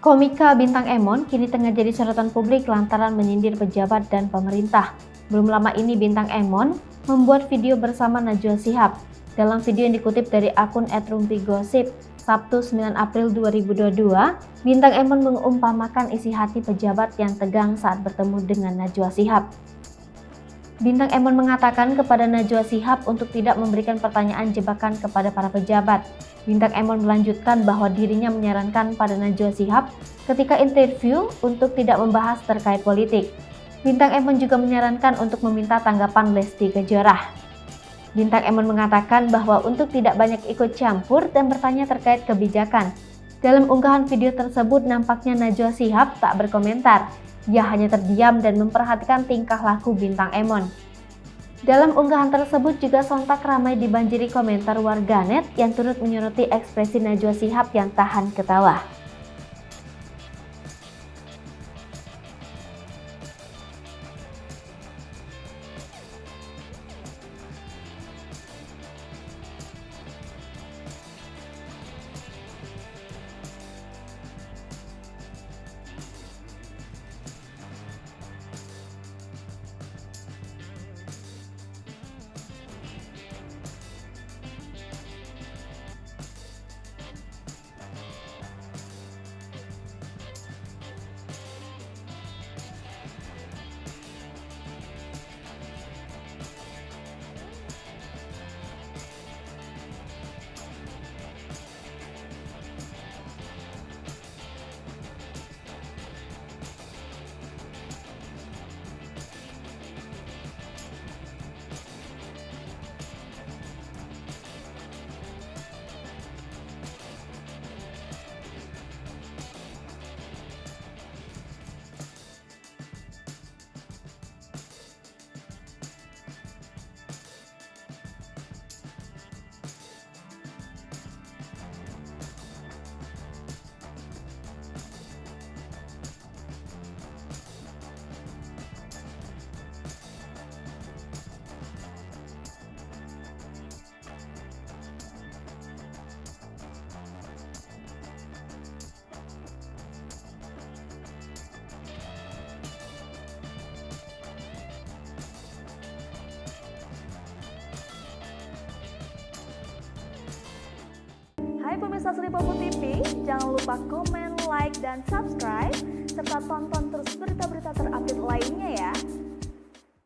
Komika Bintang Emon kini tengah jadi sorotan publik lantaran menyindir pejabat dan pemerintah. Belum lama ini Bintang Emon membuat video bersama Najwa Shihab. Dalam video yang dikutip dari akun @rumpigosip, Sabtu 9 April 2022, Bintang Emon mengumpamakan isi hati pejabat yang tegang saat bertemu dengan Najwa Shihab. Bintang Emon mengatakan kepada Najwa Shihab untuk tidak memberikan pertanyaan jebakan kepada para pejabat. Bintang Emon melanjutkan bahwa dirinya menyarankan pada Najwa Shihab ketika interview untuk tidak membahas terkait politik. Bintang Emon juga menyarankan untuk meminta tanggapan Lesti Kejora. Bintang Emon mengatakan bahwa untuk tidak banyak ikut campur dan bertanya terkait kebijakan. Dalam unggahan video tersebut nampaknya Najwa Shihab tak berkomentar. Ia hanya terdiam dan memperhatikan tingkah laku Bintang Emon. Dalam unggahan tersebut juga sontak ramai dibanjiri komentar warganet yang turut menyoroti ekspresi Najwa Shihab yang tahan ketawa. Hai pemirsa Sri Popo TV, jangan lupa komen, like, dan subscribe, serta tonton terus berita-berita terupdate